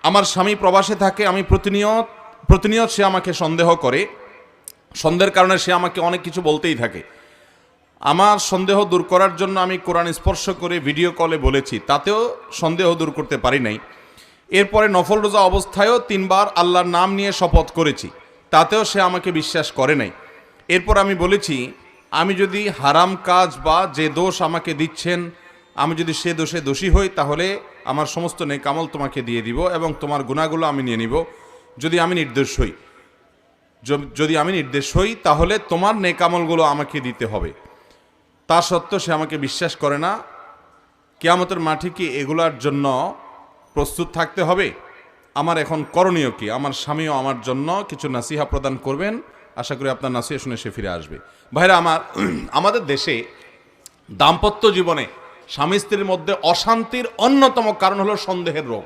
আমার স্বামী প্রবাসে থাকে, আমি প্রতিনিয়ত সে আমাকে সন্দেহ করে। সন্দেহের কারণে সে আমাকে অনেক কিছু বলতেই থাকে। আমার সন্দেহ দূর করার জন্য আমি কোরআন স্পর্শ করে ভিডিও কলে বলেছি, তাতেও সন্দেহ দূর করতে পারি নাই। এরপরে নফল রোজা অবস্থায়ও 3 বার আল্লাহর নাম নিয়ে শপথ করেছি, তাতেও সে আমাকে বিশ্বাস করে নাই। এরপর আমি বলেছি, আমি যদি হারাম কাজ বা যে দোষ আমাকে দিচ্ছেন, আমি যদি সে দোষে দোষী হই, তাহলে আমার সমস্ত নেক আমল তোমাকে দিয়ে দিব এবং তোমার গুনাহগুলো আমি নিয়ে নিব। যদি আমি নির্দোষ হই তাহলে তোমার নেক আমলগুলো আমাকে দিতে হবে। তা সত্ত্বেও সে আমাকে বিশ্বাস করে না। কিয়ামতের মাঠে কি এগুলার জন্য প্রস্তুত থাকতে হবে? আমার এখন করণীয় কি? আমার স্বামীও আমার জন্য কিছু নাসিহা প্রদান করবেন। আশা করি আপনার নাসিহা শুনে সে ফিরে আসবে। ভাইরা আমার, আমাদের দেশে দাম্পত্য জীবনে স্বামী স্ত্রীর মধ্যে অশান্তির অন্যতম কারণ হলো সন্দেহের রোগ।